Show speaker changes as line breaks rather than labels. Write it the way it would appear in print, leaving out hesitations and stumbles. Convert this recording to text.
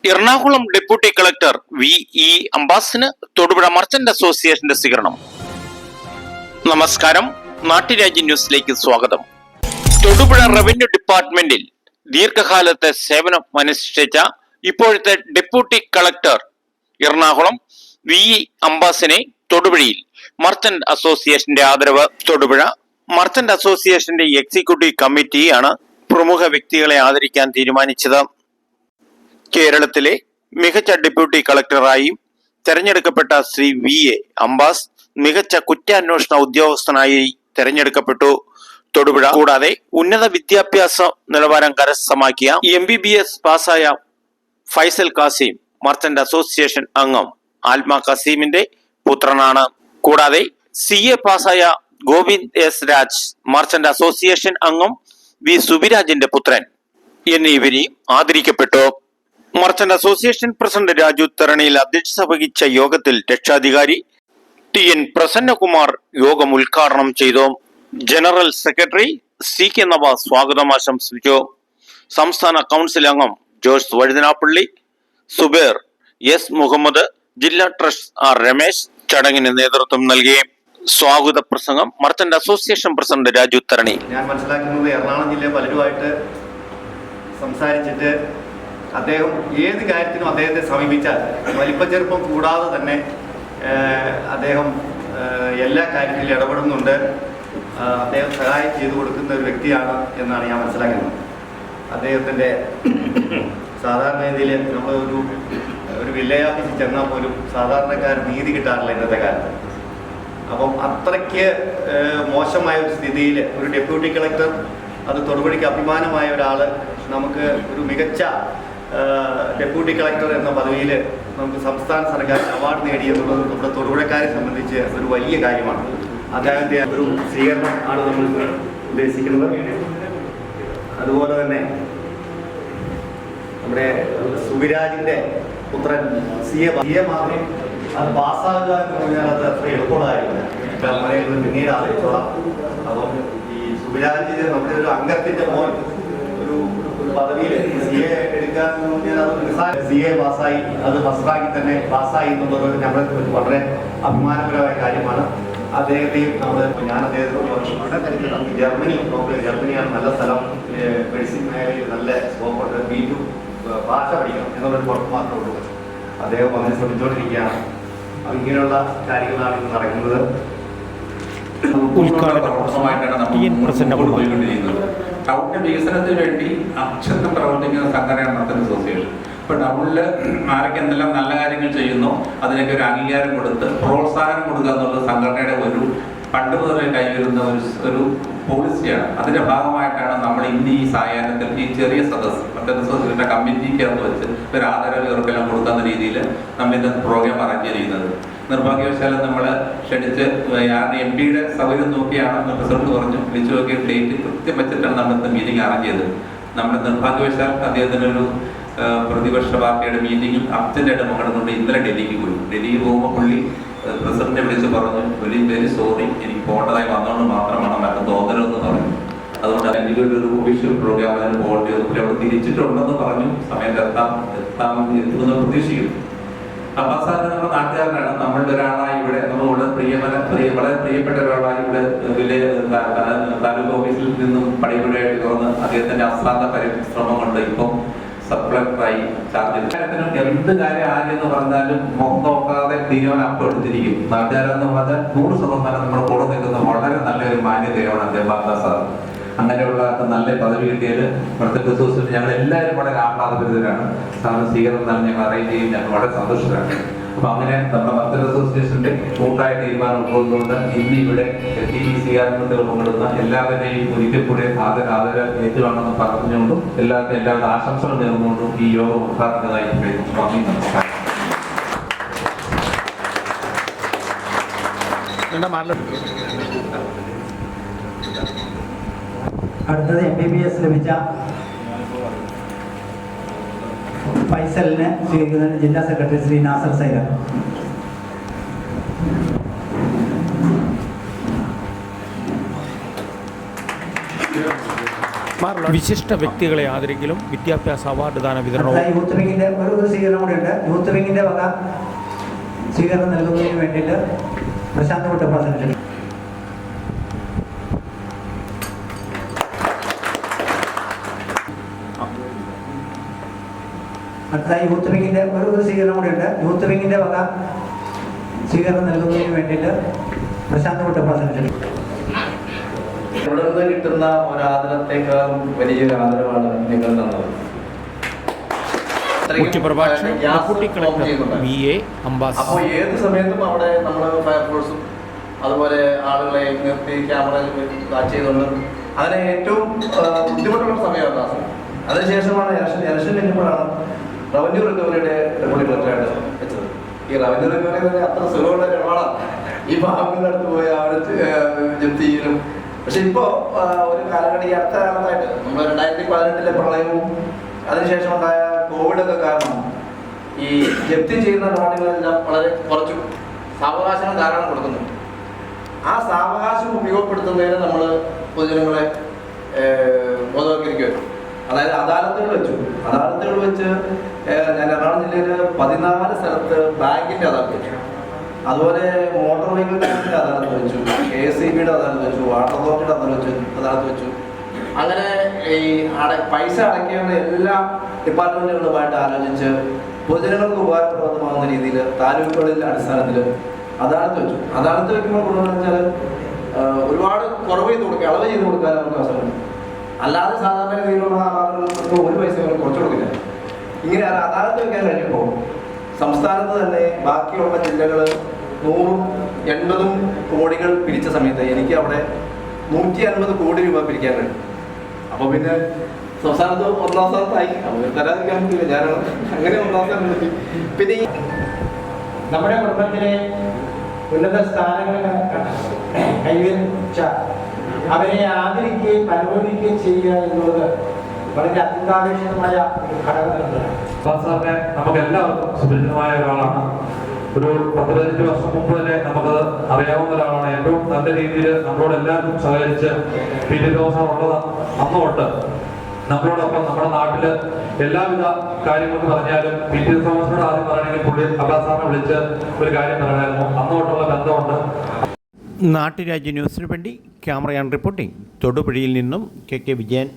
Ernakulam deputy collector V അംബാസിന് Thodupuzha merchant അസോസിയേഷന്റെ സ്വീകരണം. നമസ്കാരം, നാട്ടുരാജ്യ ന്യൂസിലേക്ക് സ്വാഗതം. തൊടുപുഴ റവന്യൂ ഡിപ്പാർട്ട്മെന്റിൽ ദീർഘകാലത്തെ സേവനം അനുഷ്ഠിച്ച ഇപ്പോഴത്തെ ഡെപ്യൂട്ടി കളക്ടർ എറണാകുളം വി അംബാസിനെ തൊടുപുഴയിൽ മർച്ചന്റ് അസോസിയേഷന്റെ ആദരവ്. തൊടുപുഴ മർച്ചന്റ് അസോസിയേഷന്റെ എക്സിക്യൂട്ടീവ് കമ്മിറ്റിയാണ് പ്രമുഖ വ്യക്തികളെ ആദരിക്കാൻ തീരുമാനിച്ചത്. കേരളത്തിലെ മികച്ച ഡെപ്യൂട്ടി കളക്ടറായി തെരഞ്ഞെടുക്കപ്പെട്ട ശ്രീ വി അംബാസ് മികച്ച കുറ്റാന്വേഷണ ഉദ്യോഗസ്ഥനായി തെരഞ്ഞെടുക്കപ്പെട്ടു. തൊടുപുഴ കൂടാതെ ഉന്നത വിദ്യാഭ്യാസ നിലവാരം കരസ്ഥമാക്കിയ MBBS പാസ്സായ ഫൈസൽ കാസിം മർച്ചന്റ് അസോസിയേഷൻ അംഗം ആൽമ കാസിമിന്റെ പുത്രനാണ്. കൂടാതെ CA പാസ്സായ Govind S Raj merchant association അംഗം വി സുബിരാജിന്റെ പുത്രൻ എന്നിവരെയും ആദരിക്കപ്പെട്ടു. മർച്ചന്റ് അസോസിയേഷൻ പ്രസിഡന്റ് രാജു തരണിയിൽ അധ്യക്ഷത വഹിച്ച യോഗത്തിൽ രക്ഷാധികാരി TN പ്രസന്നകുമാർ യോഗം ഉദ്ഘാടനം ചെയ്തു. ജനറൽ സെക്രട്ടറി CK നവാസ് സ്വാഗതം ആശംസിച്ചു. സംസ്ഥാന കൗൺസിൽ അംഗം ജോസ് വഴുതനാപ്പള്ളി, സുബേർ S മുഹമ്മദ്, ജില്ലാ ട്രസ്റ്റ് R രമേശ് ചടങ്ങിന് നേതൃത്വം നൽകി. സ്വാഗത പ്രസംഗം മർച്ചന്റ് അസോസിയേഷൻ പ്രസിഡന്റ് രാജു തരണി.
ഞാൻ മനസ്സിലാക്കുന്നത് എറണാകുളം ജില്ലയിൽ പലരുമായിട്ട് സംസാരിച്ചിട്ട് അദ്ദേഹം ഏത് കാര്യത്തിനും അദ്ദേഹത്തെ സമീപിച്ചാൽ വലിപ്പച്ചെറുപ്പം കൂടാതെ തന്നെ അദ്ദേഹം എല്ലാ കാര്യത്തിലും ഇടപെടുന്നുണ്ട്. അദ്ദേഹം സഹായം ചെയ്തു കൊടുക്കുന്ന ഒരു വ്യക്തിയാണ് എന്നാണ് ഞാൻ മനസ്സിലാക്കുന്നത്. അദ്ദേഹത്തിൻ്റെ സാധാരണ രീതിയിൽ നമ്മൾ ഒരു വില്ലേജ് ഓഫീസിൽ ചെന്നാൽ പോലും സാധാരണക്കാർ നീതി കിട്ടാറില്ല ഇന്നത്തെ കാലത്ത്. അപ്പം അത്രയ്ക്ക് മോശമായ ഒരു സ്ഥിതിയിൽ ഒരു ഡെപ്യൂട്ടി കളക്ടർ, അത് തൊടുപുഴയ്ക്ക് അഭിമാനമായ ഒരാൾ, നമുക്ക് ഒരു മികച്ച ഡെപ്യൂട്ടി കളക്ടർ എന്ന പദവിയിൽ നമുക്ക് സംസ്ഥാന സർക്കാർ അവാർഡ് നേടിയെന്നുള്ളത് നമ്മുടെ തൊടുപുഴക്കാരെ സംബന്ധിച്ച് ഒരു വലിയ കാര്യമാണ്. അദ്ദേഹത്തെ ഒരു സ്വീകരണം ആണ് നമ്മൾ ഉദ്ദേശിക്കുന്നത്. അതുപോലെ തന്നെ നമ്മുടെ സുബിരാജിൻ്റെ പുത്രൻ CA മാത്രം അത് പാസ്സാകുക എന്ന് പറഞ്ഞാൽ അത് അത്ര എളുപ്പമുള്ള കാര്യമില്ല. പിന്നീട് ആലോചിച്ചോളാം. അപ്പം ഈ സുബിരാജിന് നമ്മുടെ ഒരു അംഗത്തിൻ്റെ മോൻ ഒരു പദവിയിൽ CA എടുക്കുക എന്ന് പറഞ്ഞാൽ അത് CA പാസ്സായി, അത് ഫസ്റ്റാക്കി തന്നെ പാസ്സായി എന്നുള്ളത് ഞങ്ങൾക്ക് വളരെ അഭിമാനപരമായ കാര്യമാണ്. അദ്ദേഹത്തെയും ഞാൻ അദ്ദേഹത്തോട് ജർമ്മനിയാണ് നല്ല സ്ഥലം, മെഡിസിൻ മേഖലയിൽ നല്ല സ്കോപ്പുണ്ട്, B2 ഭാഷ പഠിക്കണം എന്നുള്ളൊരു കുഴപ്പം മാത്രമേ ഉള്ളൂ. അദ്ദേഹം അതിനെ ശ്രമിച്ചുകൊണ്ടിരിക്കുകയാണ്. ഇങ്ങനെയുള്ള കാര്യങ്ങളാണ് ഇന്ന് നടക്കുന്നത്.
ടൗണിന്റെ വികസനത്തിന് വേണ്ടി അക്ഷരം പ്രവർത്തിക്കുന്ന സംഘടനയാണ് മർച്ചന്റ് അസോസിയേഷൻ. ഇപ്പോൾ ടൗണിൽ ആരൊക്കെ എന്തെല്ലാം നല്ല കാര്യങ്ങൾ ചെയ്യുന്നു അതിനൊക്കെ ഒരു അംഗീകാരം കൊടുത്ത് പ്രോത്സാഹനം കൊടുക്കുക എന്നുള്ള സംഘടനയുടെ ഒരു പണ്ട് മുതലേ കൈവരുന്ന ഒരു പോളിസിയാണ്. അതിന്റെ ഭാഗമായിട്ടാണ് നമ്മൾ ഇന്ന് ഈ സായാഹ്നത്തിൽ ഈ ചെറിയ സദസ് മർച്ചന്റ് അസോസിയേഷന്റെ കമ്മിറ്റിക്കകത്ത് വെച്ച് ഒരു ആദരവ് ഇവർക്കെല്ലാം കൊടുക്കുന്ന രീതിയിൽ നമ്മൾ ഇന്ന് പ്രോഗ്രാം അറേഞ്ച് ചെയ്യുന്നത്. നിർഭാഗ്യവശാലും നമ്മൾ ക്ഷണിച്ച് MP-യുടെ സൗകര്യം നോക്കിയാണ് പ്രസിഡന്റ് പറഞ്ഞു, വിളിച്ചു നോക്കിയ ഡേറ്റ് കൃത്യം വെച്ചിട്ടാണ് നമ്മൾ ഇന്ന് മീറ്റിംഗ് അറേഞ്ച് ചെയ്തത്. നമ്മുടെ നിർഭാഗ്യവശാൽ അദ്ദേഹത്തിനൊരു പ്രതിപക്ഷ പാർട്ടിയുടെ മീറ്റിംഗിൽ അർജന്റായിട്ട് പങ്കെടുത്തുകൊണ്ട് ഇന്നലെ ഡൽഹിക്ക് പോയി. ഡൽഹിക്ക് പോകുമ്പോൾ പുള്ളി പ്രസിഡന്റിനെ വിളിച്ച് പറഞ്ഞു, വെരി സോറി, എനിക്ക് പോകേണ്ടതായി വന്നുകൊണ്ട് മാത്രമാണ് മറ്റു തോന്നലെന്ന് പറഞ്ഞു. അതുകൊണ്ട് എനിക്കൊരു ഒഫീഷ്യൽ പ്രോഗ്രാം അതിന് പോകേണ്ടി വന്നു. അവിടെ തിരിച്ചിട്ടുണ്ടെന്ന് പറഞ്ഞു. സമയത്ത് എത്തുമെന്ന് പ്രതീക്ഷിക്കുന്നു. അബ്ബാസാദ് നമ്മുടെ നാട്ടുകാരനാണ്. നമ്മളുടെ ഒരാളായി ഇവിടെ വളരെ പ്രിയപ്പെട്ട ഒരാളായി ഇവിടെ താലൂക്ക് ഓഫീസിൽ നിന്നും പടിപടിയായിട്ട് തുറന്ന് അദ്ദേഹത്തിന്റെ അശ്രാന്ത പരിശ്രമം കൊണ്ട് ഇപ്പം സബ് കളക്ടറായി ചാർജ്. എന്ത് കാര്യം ആരെന്ന് പറഞ്ഞാലും മുഖം നോക്കാതെ തീരുമാനം അപ്പം എടുത്തിരിക്കും. നാട്ടുകാരെന്ന് പറഞ്ഞാൽ 100% നമ്മുടെ കൂടെ നിൽക്കുന്ന വളരെ നല്ലൊരു മാന്യതയാണ് അദ്ദേഹം അബ്ബാസാദ്. അങ്ങനെയുള്ള നല്ല പദവി കിട്ടിയത് മർച്ചന്റ് അസോസിയേഷൻ ഞങ്ങൾ എല്ലാവരും വളരെ ആഹ്ലാദഭരിതരാണ്. സാറിന് സ്വീകരണം തന്നെ ഞങ്ങൾ അറേഞ്ച് ചെയ്യും. ഞങ്ങൾ വളരെ സന്തോഷത്തിലാണ്. അപ്പൊ അങ്ങനെ നമ്മുടെ മർച്ചന്റ് അസോസിയേഷന്റെ കൂട്ടായ തീരുമാനം ഉൾക്കൊണ്ടുകൊണ്ട് ഇന്ന് ഇവിടെ സ്വീകരണത്തിൽ പങ്കെടുക്കുന്ന എല്ലാവരെയും ഒരിക്കൽ കൂടെ ആദര ഏറ്റുവാണെന്ന് പറഞ്ഞുകൊണ്ടും എല്ലാവരുടെ ആശംസകൾ നേർന്നുകൊണ്ടും ഈ യോഗം ഉദ്ഘാടനമായി നന്ദി, നമസ്കാരം.
അടുത്തത് MBBS ലഭിച്ച ഫൈസലിനെ സ്വീകരിക്കുന്നതിന് ജില്ലാ സെക്രട്ടറി ശ്രീ നാസർ സൈലർ.
വിശിഷ്ട വ്യക്തികളെ ആദരിക്കലും വിദ്യാഭ്യാസ അവാർഡ് ദാന വിതരണവും.
യൂത്ത് വിങ്ങിന്റെ ഒരു സ്വീകരണം കൂടി ഉണ്ട്. യൂത്ത് വിങ്ങിന്റെ വക സ്വീകരണം നൽകുന്നതിന് വേണ്ടിയിട്ട് പ്രശാന്ത് കുട്ടപ്പാസൻ. അടുത്തതായി യൂത്ത് വിങ്ങിന്റെ ഒരു സ്വീകരണം കൂടി ഉണ്ട്. യൂത്ത് വിങ്ങിന്റെ വക സ്വീകരണം നൽകുന്നതിന് വേണ്ടിയിട്ട് പ്രശാന്ത് കുട്ടപ്പാസൻ.
ഇവിടെ നിന്ന് കിട്ടുന്ന ഒരു ആദരത്തേക്കാൾ വലിയൊരു ആദരവാണ് നിങ്ങൾ തന്നത്.
മുഖ്യപ്രഭാഷകൻ ഡെപ്യൂട്ടി കളക്ടർ VA അംബാസ്.
അപ്പോൾ ഏത് സമയത്തും അവിടെ നമ്മൾ ഫയർഫോഴ്സും അതുപോലെ ആളുകളെ നിർത്തി ക്യാമറ വാച്ച് ചെയ്തുകൊണ്ട് അങ്ങനെ ഏറ്റവും ബുദ്ധിമുട്ടുള്ള സമയമാണ് ആ സമയം. അതിനുശേഷമാണ് ഇലക്ഷൻ കഴിഞ്ഞപ്പോഴാണ് റവന്യൂ റിക്കവറിയുടെ ഡെപ്യൂട്ടി കളക്ടറായിട്ട് വെച്ചത്. ഈ റവന്യൂ റിക്കവറി തന്നെ അത്ര സുഖമുള്ള ഇടപാടാണ്. ഈ ഭാഗങ്ങളുടെ അടുത്ത് പോയി അവർ ജപ്തി ചെയ്യലും. പക്ഷെ ഇപ്പോൾ ഒരു കാലഘട്ടം ഈ അടുത്ത കാലത്തായിട്ട് നമ്മൾ 2018 പ്രളയവും അതിനുശേഷം ഉണ്ടായ കോവിഡൊക്കെ കാരണം ഈ ജപ്തി ചെയ്യുന്ന ലോണുകളെല്ലാം വളരെ കുറച്ചു സാവകാശങ്ങൾ ധാരാളം കൊടുക്കുന്നുണ്ട്. ആ സാവകാശം ഉപയോഗപ്പെടുത്തുന്നതിന് നമ്മൾ പൊതുജനങ്ങളെ ബോധവൽക്കരിക്കുമായിരുന്നു. അതായത് അദാലത്തുകൾ വെച്ച് ഞാൻ എറണാകുളം ജില്ലയിൽ 14 സ്ഥലത്ത് ബാങ്കിൻ്റെ അദാലത്ത് വെച്ചു. അതുപോലെ മോട്ടോർ വെഹിക്കിൾ ടാക്സിൻ്റെ അദാലത്ത് വെച്ചു, KSEBയുടെ അദാലത്ത് വെച്ചു, വാട്ടർ അതോറിറ്റിയുടെ അദാലത്ത് വെച്ചു. അങ്ങനെ ഈ പൈസ അടയ്ക്കേണ്ട എല്ലാ ഡിപ്പാർട്ട്മെൻറ്റുകളുമായിട്ട് ആലോചിച്ച് പൊതുജനങ്ങൾക്ക് ഉപകാരപ്രദമാകുന്ന രീതിയിൽ താലൂക്കുകളിൽ അടിസ്ഥാനത്തിൽ അദാലത്ത് വെച്ചു. അദാലത്ത് വെക്കുമ്പോൾ ഗുണമെന്ന് വെച്ചാൽ ഒരുപാട് കുറവ് ചെയ്ത് കൊടുക്കുക, അളവ് ചെയ്ത് കൊടുക്കാൻ നമുക്ക് അവസരം. അല്ലാതെ സാധാരണ രീതിയിലുള്ള ആളുകൾക്ക് ഒരു പൈസ കുറച്ച് കൊടുക്കില്ല. ഇങ്ങനെ അദാലത്ത് വെക്കാൻ കഴിഞ്ഞപ്പോൾ സംസ്ഥാനത്ത് തന്നെ ബാക്കിയുള്ള ജില്ലകൾ 180 കോടികൾ പിരിച്ച സമയത്ത് എനിക്ക് അവിടെ 150 കോടി രൂപ പിരിക്കാൻ കഴിയും. അപ്പോൾ പിന്നെ സംസ്ഥാനത്ത് 1ാം സ്ഥാനത്തായി. അവർ തരാതിരിക്കാൻ പറ്റില്ല. ഞാനാണ് അങ്ങനെ 1ാം സ്ഥാനത്ത്. പിന്നെ
നമ്മുടെ കുടുംബത്തിലെ ഉന്നത സ്ഥാനങ്ങൾ കൈവരിച്ച അവരെ ആദരിക്കുകയും അനുമോദിക്കുകയും ചെയ്യുക എന്നുള്ളത് വളരെ അത്യന്താപേക്ഷിതമായ ഒരു ഘടകമുണ്ട്.
സാറിനെ നമുക്ക് എല്ലാവർക്കും സുപരിചിതമായ ഒരാളാണ്. ഒരു 10-15 വർഷം മുമ്പ് തന്നെ നമുക്ക് അറിയാവുന്ന ഒരാളാണ്. ഏറ്റവും നല്ല രീതിയിൽ നമ്മളോട് എല്ലാവർക്കും സഹകരിച്ച് PT തോമസ് ഉള്ളത് അന്ന് തൊട്ട് നമ്മളോടൊപ്പം നമ്മുടെ നാട്ടില് എല്ലാവിധ കാര്യങ്ങൾക്ക് പറഞ്ഞാലും PT തോമസിനോട് ആദ്യം പറയണമെങ്കിൽ പുള്ളി അബ്ബാസ് സാറിനെ വിളിച്ച് ഒരു കാര്യം പറയണമായിരുന്നു. അന്ന് തൊട്ടുള്ള ബന്ധമുണ്ട്.
നാട്ടുരാജ്യ ന്യൂസിന് വേണ്ടി ക്യാമറ ആൻഡ് റിപ്പോർട്ടിംഗ് തൊടുപുഴയിൽ നിന്നും KK വിജയൻ.